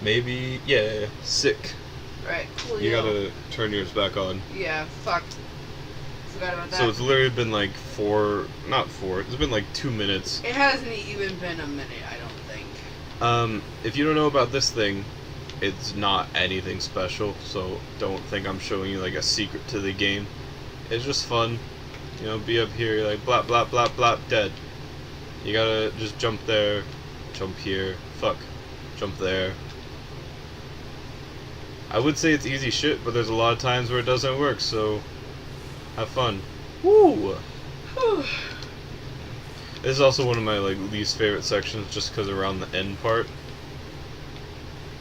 Maybe, yeah, sick. Right, cool. You gotta turn yours back on. Yeah, fuck. Forgot about that. So it's literally been like it's been like 2 minutes. It hasn't even been a minute, I don't think. If you don't know about this thing, it's not anything special, so don't think I'm showing you like a secret to the game. It's just fun. You know, be up here, you're like, blop, blop, blop, blop, dead. You gotta just jump there, jump here, fuck, jump there. I would say it's easy shit, but there's a lot of times where it doesn't work, so have fun. Woo! This is also one of my like least favorite sections, just because around the end part.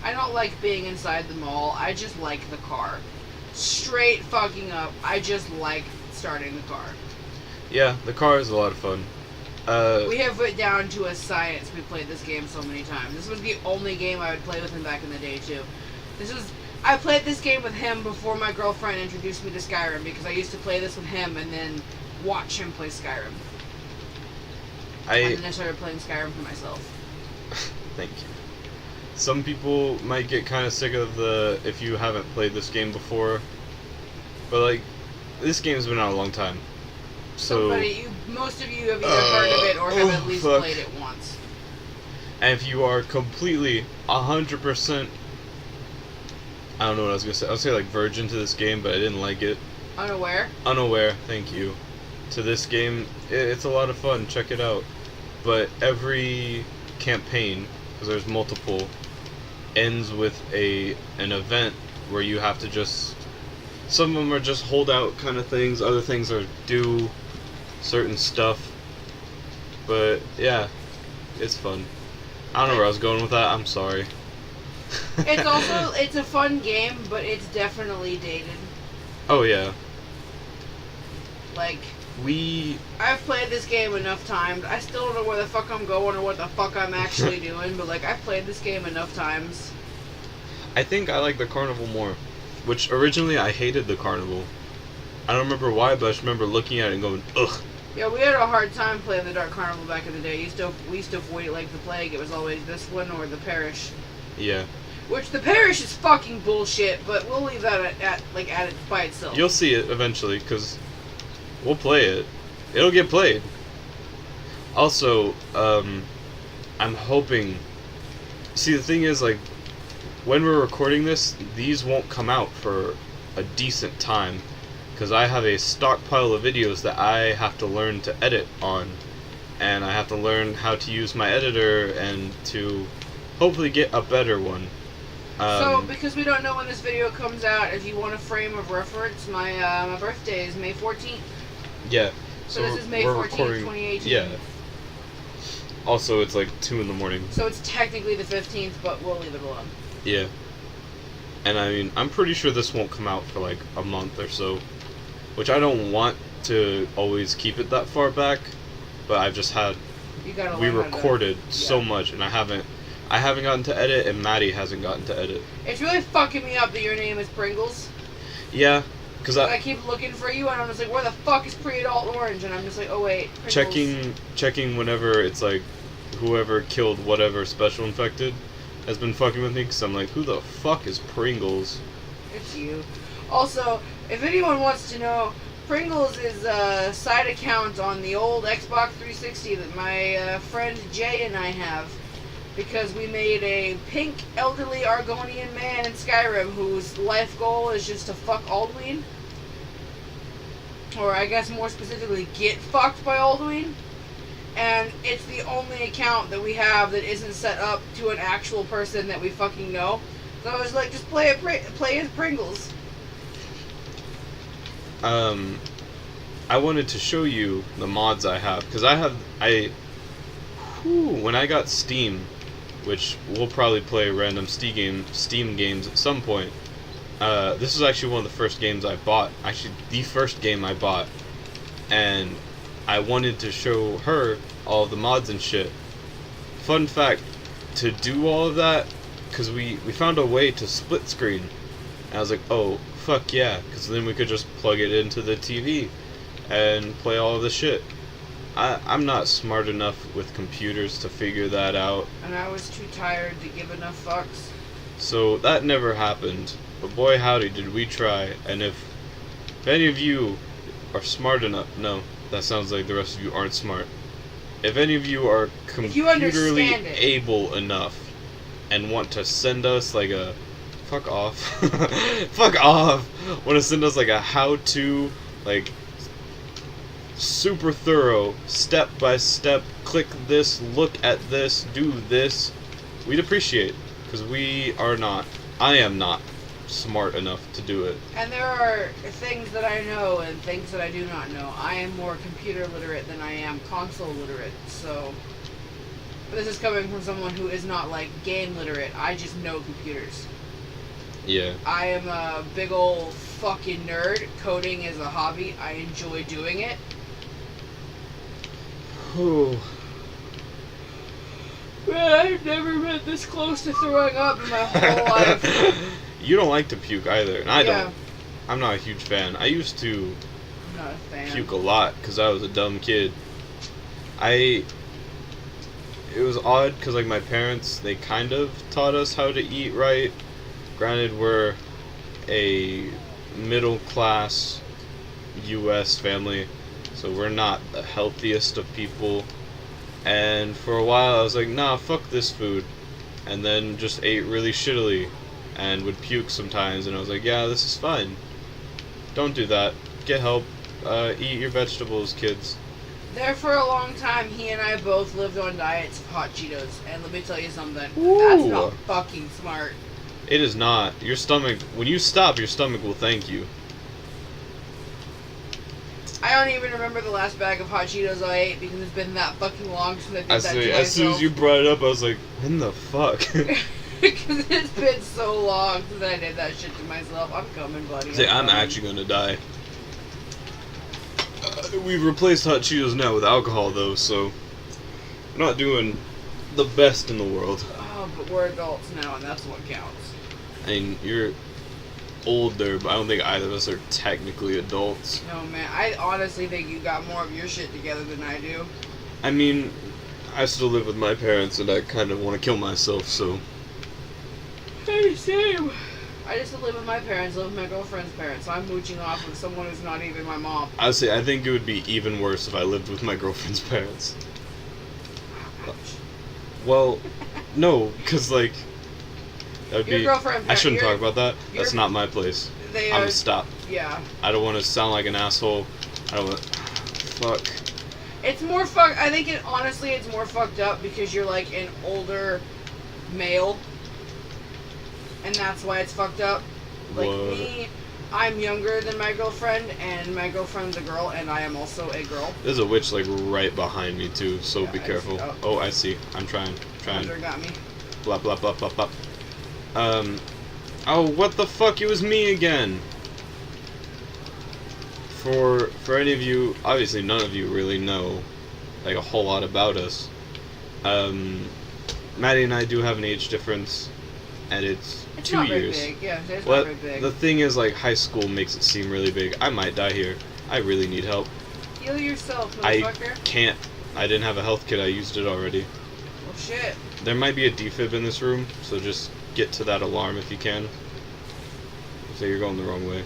I don't like being inside the mall. I just like the car. Straight fucking up. I just like starting the car. Yeah, the car is a lot of fun. We have it down to a science. We played this game so many times. This was the only game I would play with him back in the day too. I played this game with him before my girlfriend introduced me to Skyrim, because I used to play this with him and then watch him play Skyrim. And then I started playing Skyrim for myself. Thank you. Some people might get kind of sick of if you haven't played this game before, but like, this game's been out a long time. So most of you have either heard of it or have at least played it once. And if you are completely 100%, I don't know what I was gonna say. I was gonna say like virgin to this game, but I didn't like it. Unaware, thank you. To this game, it's a lot of fun. Check it out. But every campaign, because there's multiple, ends with an event where you have to just. Some of them are just holdout kind of things. Other things are do certain stuff. But yeah, it's fun. I don't know where I was going with that. I'm sorry. It's a fun game, but it's definitely dated. Oh yeah. Like, I've played this game enough times. I still don't know where the fuck I'm going or what the fuck I'm actually doing, but like, I've played this game enough times. I think I like the carnival more, which originally I hated the carnival. I don't remember why, but I just remember looking at it and going, ugh. Yeah, we had a hard time playing the Dark Carnival back in the day. We used to avoid it like the plague. It was always this one or the Parish. Yeah. Which the Parish is fucking bullshit, but we'll leave that at it by itself. You'll see it eventually, because we'll play it. It'll get played. Also, I'm hoping. See, the thing is, like, when we're recording this, these won't come out for a decent time, because I have a stockpile of videos that I have to learn to edit on, and I have to learn how to use my editor and to hopefully get a better one. So, because we don't know when this video comes out, if you want a frame of reference, my birthday is May 14th. Yeah. So this is May 14th, 2018. Yeah. Also, it's like 2 in the morning. So it's technically the 15th, but we'll leave it alone. Yeah. And I mean, I'm pretty sure this won't come out for like a month or so. Which I don't want to always keep it that far back. But I've just had... We recorded so much, and I haven't gotten to edit, and Maddie hasn't gotten to edit. It's really fucking me up that your name is Pringles. Yeah, because I keep looking for you, and I'm just like, where the fuck is Preadultorange? And I'm just like, oh wait, Pringles. Checking whenever it's like, whoever killed whatever special infected has been fucking with me, because I'm like, who the fuck is Pringles? It's you. Also, if anyone wants to know, Pringles is a side account on the old Xbox 360 that my friend Jay and I have. Because we made a pink elderly Argonian man in Skyrim whose life goal is just to fuck Alduin. Or I guess more specifically, get fucked by Alduin. And it's the only account that we have that isn't set up to an actual person that we fucking know. So I was like, just play as Pringles. I wanted to show you the mods I have. Because when I got Steam, which we'll probably play random Steam games at some point. This is actually one of the first games I bought. Actually, the first game I bought. And I wanted to show her all of the mods and shit. Fun fact, to do all of that, because we found a way to split screen. And I was like, oh, fuck yeah, because then we could just plug it into the TV and play all of the shit. I'm not smart enough with computers to figure that out. And I was too tired to give enough fucks. So that never happened. But boy howdy did we try. And if any of you are smart enough, no, that sounds like the rest of you aren't smart. If any of you are computerly able enough and want to send us like a fuck off fuck off, want to send us like a how-to, like super thorough, step by step, click this, look at this, do this, we'd appreciate, because I am not smart enough to do it. And there are things that I know and things that I do not know. I am more computer literate than I am console literate, so this is coming from someone who is not like game literate. I just know computers. Yeah. I am a big old fucking nerd. Coding is a hobby. I enjoy doing it. Oh. Man, I've never been this close to throwing up in my whole life. You don't like to puke either, and I don't. I'm not a huge fan. I used to not a fan. Puke a lot because I was a dumb kid. It was odd because like my parents, they kind of taught us how to eat right. Granted, we're a middle class U.S. family, so we're not the healthiest of people. And for a while, I was like, nah, fuck this food, and then just ate really shittily, and would puke sometimes. And I was like, yeah, this is fine. Don't do that. Get help. Eat your vegetables, kids. There for a long time, he and I both lived on diets of hot Cheetos, and let me tell you something. Ooh. That's not fucking smart. It is not. Your stomach, when you stop, your stomach will thank you. I don't even remember the last bag of hot Cheetos I ate because it's been that fucking long since I did that to myself. As soon as you brought it up, I was like, when the fuck? Because it's been so long since I did that shit to myself. I'm coming, buddy. I'm actually gonna die. We've replaced hot Cheetos now with alcohol, though, so we're not doing the best in the world. Oh, but we're adults now, and that's what counts. I mean, you're older, but I don't think either of us are technically adults. No, man. I honestly think you got more of your shit together than I do. I mean, I still live with my parents, and I kind of want to kill myself, so... Hey, same. I just live with my parents, live with my girlfriend's parents, so I'm mooching off with someone who's not even my mom. I think it would be even worse if I lived with my girlfriend's parents. Ouch. Well, no, because, like, that would be... I shouldn't talk about that. That's not my place. I'm gonna stop. Yeah. I don't want to sound like an asshole. I don't want... Fuck. It's more I think honestly, it's more fucked up because you're, like, an older male. And that's why it's fucked up. Like me, I'm younger than my girlfriend, and my girlfriend's a girl, and I am also a girl. There's a witch like right behind me too, so be careful. Oh, I see. I'm trying. Thunder got me. Blah blah blah blah blah. Oh, what the fuck? It was me again. For any of you, obviously none of you really know like a whole lot about us. Maddie and I do have an age difference. And it's 2 not years. Very big. Yeah, it's not very big. The thing is, like, high school makes it seem really big. I might die here. I really need help. Heal yourself, motherfucker. I can't. I didn't have a health kit. I used it already. Well, shit. There might be a defib in this room, so just get to that alarm if you can. So you're going the wrong way.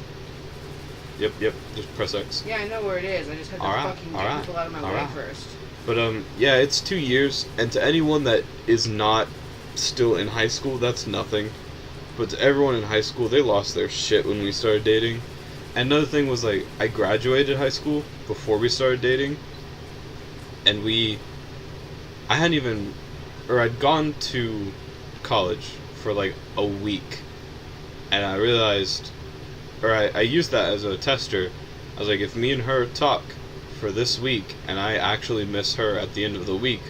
Yep. Just press X. Yeah, I know where it is. I just had to fucking get people out of my way first. But yeah, it's 2 years, and to anyone that is not still in high school, that's nothing. But to everyone in high school, they lost their shit when we started dating. And another thing was, like, I graduated high school before we started dating, and I'd gone to college for like a week, and I realized, I used that as a tester. I was like, if me and her talk for this week and I actually miss her at the end of the week,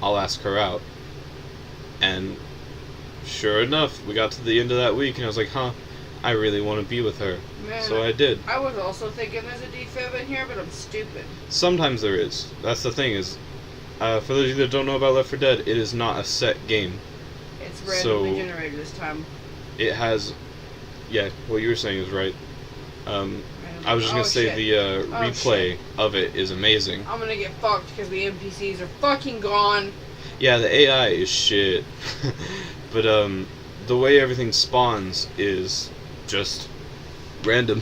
I'll ask her out. And sure enough, we got to the end of that week, and I was like, I really want to be with her. Man, so I did. I was also thinking there's a defib in here, but I'm stupid. Sometimes there is. That's the thing is, for those of you that don't know about Left 4 Dead, it is not a set game. It's randomly generated this time. It has, yeah, what you were saying is right. I was just going to say the replay of it is amazing. I'm going to get fucked because the NPCs are fucking gone. Yeah, the AI is shit. But the way everything spawns is just random,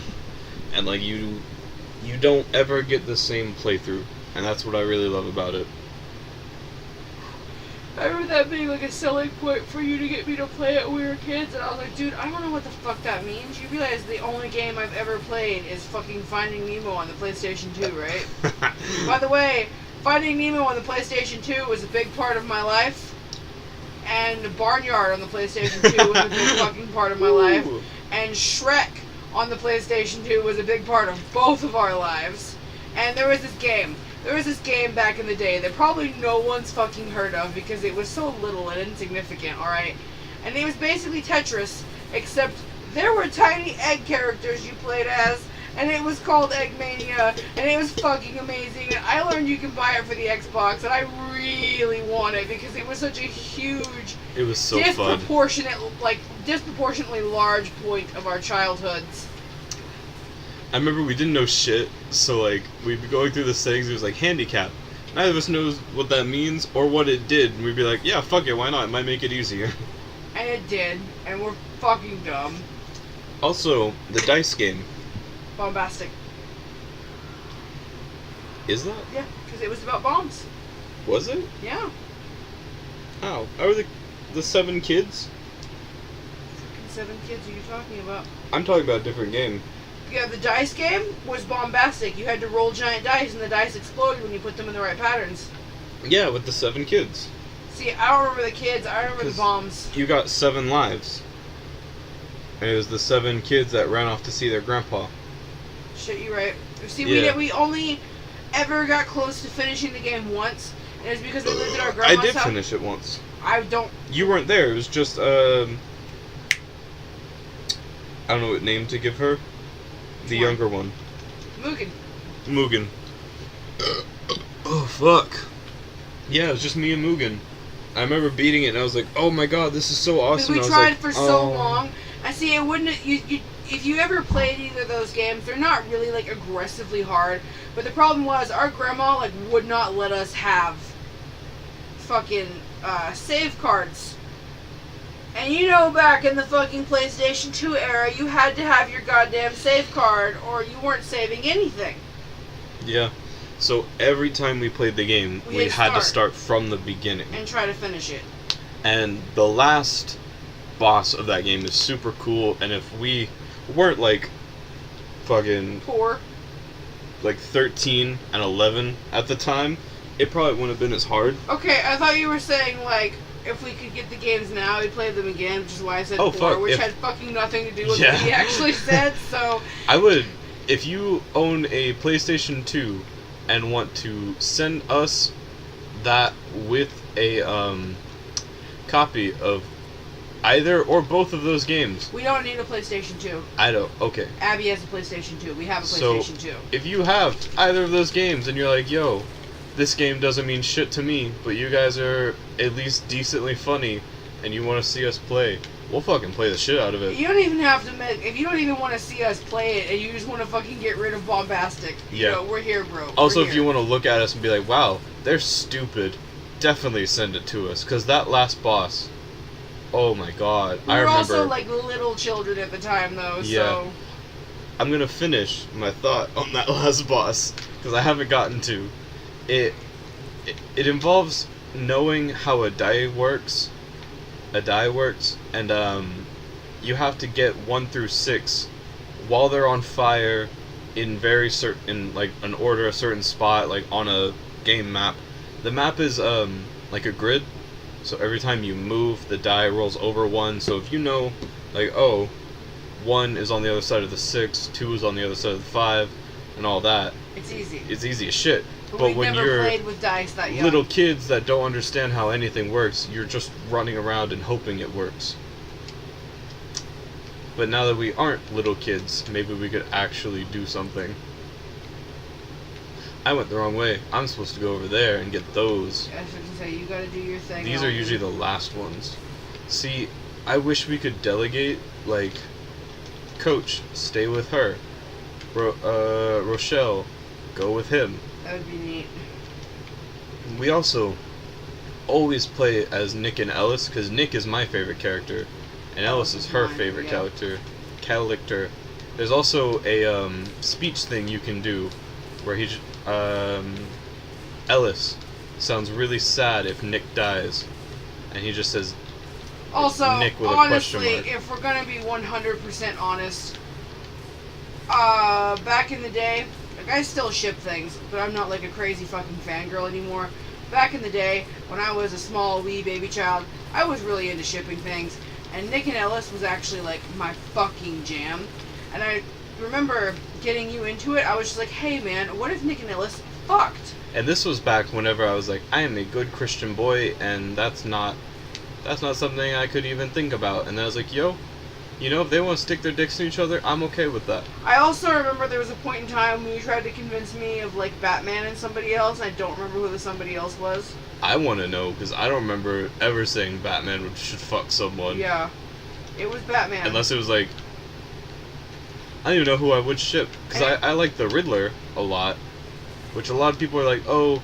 and like you don't ever get the same playthrough, and that's what I really love about it. I remember that being like a selling point for you to get me to play it when we were kids, and I was like, dude, I don't know what the fuck that means. You realize the only game I've ever played is fucking Finding Nemo on the PlayStation 2, right? By the way, Finding Nemo on the PlayStation 2 was a big part of my life, and Barnyard on the PlayStation 2 was a big fucking part of my life, and Shrek on the PlayStation 2 was a big part of both of our lives. And there was this game back in the day that probably no one's fucking heard of because it was so little and insignificant, alright? And it was basically Tetris, except there were tiny egg characters you played as, and it was called Eggmania, and it was fucking amazing. And I learned you can buy it for the Xbox, and I really want it because it was such a huge, it was so fun, disproportionately large point of our childhoods. I remember we didn't know shit, so like we'd be going through the settings. It was like handicap. Neither of us knows what that means or what it did, and we'd be like, yeah, fuck it, why not? It might make it easier. And it did, and we're fucking dumb. Also, the dice game. Bombastic. Is that? Yeah, because it was about bombs. Was it? Yeah. How? How are the 7 kids? Fucking 7 kids are you talking about? I'm talking about a different game. Yeah, the dice game was bombastic. You had to roll giant dice, and the dice exploded when you put them in the right patterns. Yeah, with the 7 kids. See, I don't remember the kids. I remember the bombs. You got 7 lives. And it was the 7 kids that ran off to see their grandpa. Shit, you right. See, yeah. we only ever got close to finishing the game once, and it was because we lived at our grandma's house. I did finish it once. I don't... You weren't there. It was just, I don't know what name to give her. The younger one. Mugen. Oh, fuck. Yeah, it was just me and Mugen. I remember beating it, and I was like, oh my god, this is so awesome. We tried for so long. I see, it wouldn't... If you ever played either of those games, they're not really, like, aggressively hard. But the problem was, our grandma, like, would not let us have fucking save cards. And you know, back in the fucking PlayStation 2 era, you had to have your goddamn save card, or you weren't saving anything. Yeah. So every time we played the game, we had to start from the beginning. And try to finish it. And the last boss of that game is super cool, and if we weren't, like, fucking... poor. Like 13 and 11 at the time, it probably wouldn't have been as hard. Okay, I thought you were saying, like... If we could get the games now, we'd play them again, which is why I said poor, which had fucking nothing to do with what he actually said, so... I would, if you own a PlayStation 2 and want to send us that with a copy of either or both of those games... We don't need a PlayStation 2. I don't, okay. Abby has a PlayStation 2. We have a PlayStation 2. If you have either of those games and you're like, yo... This game doesn't mean shit to me, but you guys are at least decently funny, and you want to see us play. We'll fucking play the shit out of it. You don't even have to if you don't even want to see us play it, and you just want to fucking get rid of Bombastic, you know, we're here, bro. Also, if you want to look at us and be like, wow, they're stupid, definitely send it to us, because that last boss, oh my god, I remember... We were also, like, little children at the time, though, so... I'm gonna finish my thought on that last boss, because I haven't gotten to... It involves knowing how a die works, and you have to get 1 through 6 while they're on fire in like an order, a certain spot, like on a game map. The map is like a grid, so every time you move, the die rolls over 1. So if you know, like, oh, 1 is on the other side of the 6, 2 is on the other side of the 5, and all that. It's easy. It's easy as shit. But when you're played with dice that young. Little kids that don't understand how anything works, you're just running around and hoping it works. But now that we aren't little kids, maybe we could actually do something. I went the wrong way. I'm supposed to go over there and get those. I was going to say, you gotta do your thing. These are usually the last ones. See, I wish we could delegate, like, Coach, stay with her. Rochelle, go with him. That would be neat. We also always play as Nick and Ellis, because Nick is my favorite character. and Ellis is her favorite character. There's also a speech thing you can do where Ellis sounds really sad if Nick dies, and he just says also, Nick with honestly, a question mark. If we're gonna be 100% honest, back in the day, like, I still ship things, but I'm not like a crazy fucking fangirl anymore. Back in the day, when I was a small wee baby child, I was really into shipping things, and Nick and Ellis was actually like my fucking jam. And I remember getting you into it. I was just like, hey man, what if Nick and Ellis fucked? And this was back whenever I was like, I am a good Christian boy, and that's not something I could even think about. And then I was like, yo, you know, if they want to stick their dicks in each other, I'm okay with that. I also remember there was a point in time when you tried to convince me of, like, Batman and somebody else, and I don't remember who the somebody else was. I want to know, because I don't remember ever saying Batman should fuck someone. Yeah. It was Batman. Unless it was like, I don't even know who I would ship, because I like the Riddler a lot, which a lot of people are like, oh,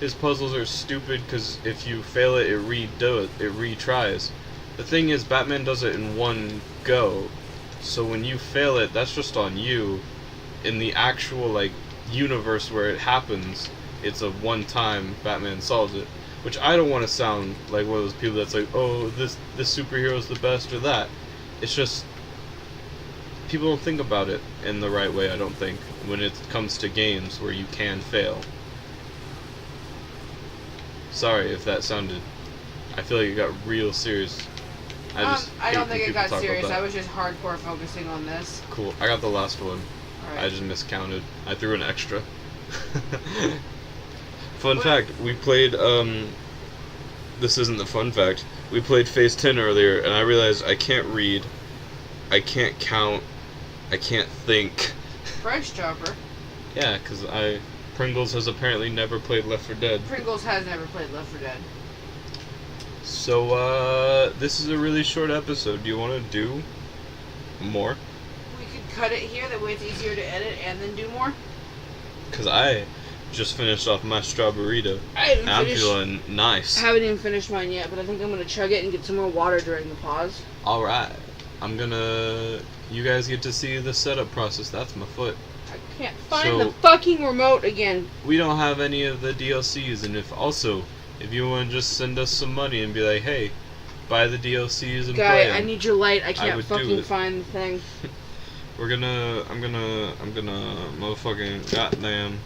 his puzzles are stupid because if you fail it, it retries. The thing is, Batman does it in one go, so when you fail it, that's just on you. In the actual, like, universe where it happens, it's a one-time Batman solves it. Which I don't want to sound like one of those people that's like, oh, this superhero is the best or that. It's just, people don't think about it in the right way, I don't think, when it comes to games where you can fail. Sorry if that sounded, I feel like it got real serious. I don't think it got serious. I was just hardcore focusing on this. Cool. I got the last one. Alright. I just miscounted. I threw an extra. Fun fact, we played, this isn't the fun fact, we played Phase 10 earlier, and I realized I can't read, I can't count, I can't think. Price Chopper. Yeah, because Pringles has apparently never played Left 4 Dead. Pringles has never played Left 4 Dead. So, this is a really short episode. Do you want to do more? We could cut it here, that way it's easier to edit and then do more. Because I just finished off my strawberryta. I'm feeling nice. I haven't even finished mine yet, but I think I'm going to chug it and get some more water during the pause. Alright. You guys get to see the setup process. That's my foot. I can't find the fucking remote again. We don't have any of the DLCs, and if you want to just send us some money and be like, hey, buy the DLCs and play them, I need your light. I can't fucking find the thing. I'm gonna motherfucking goddamn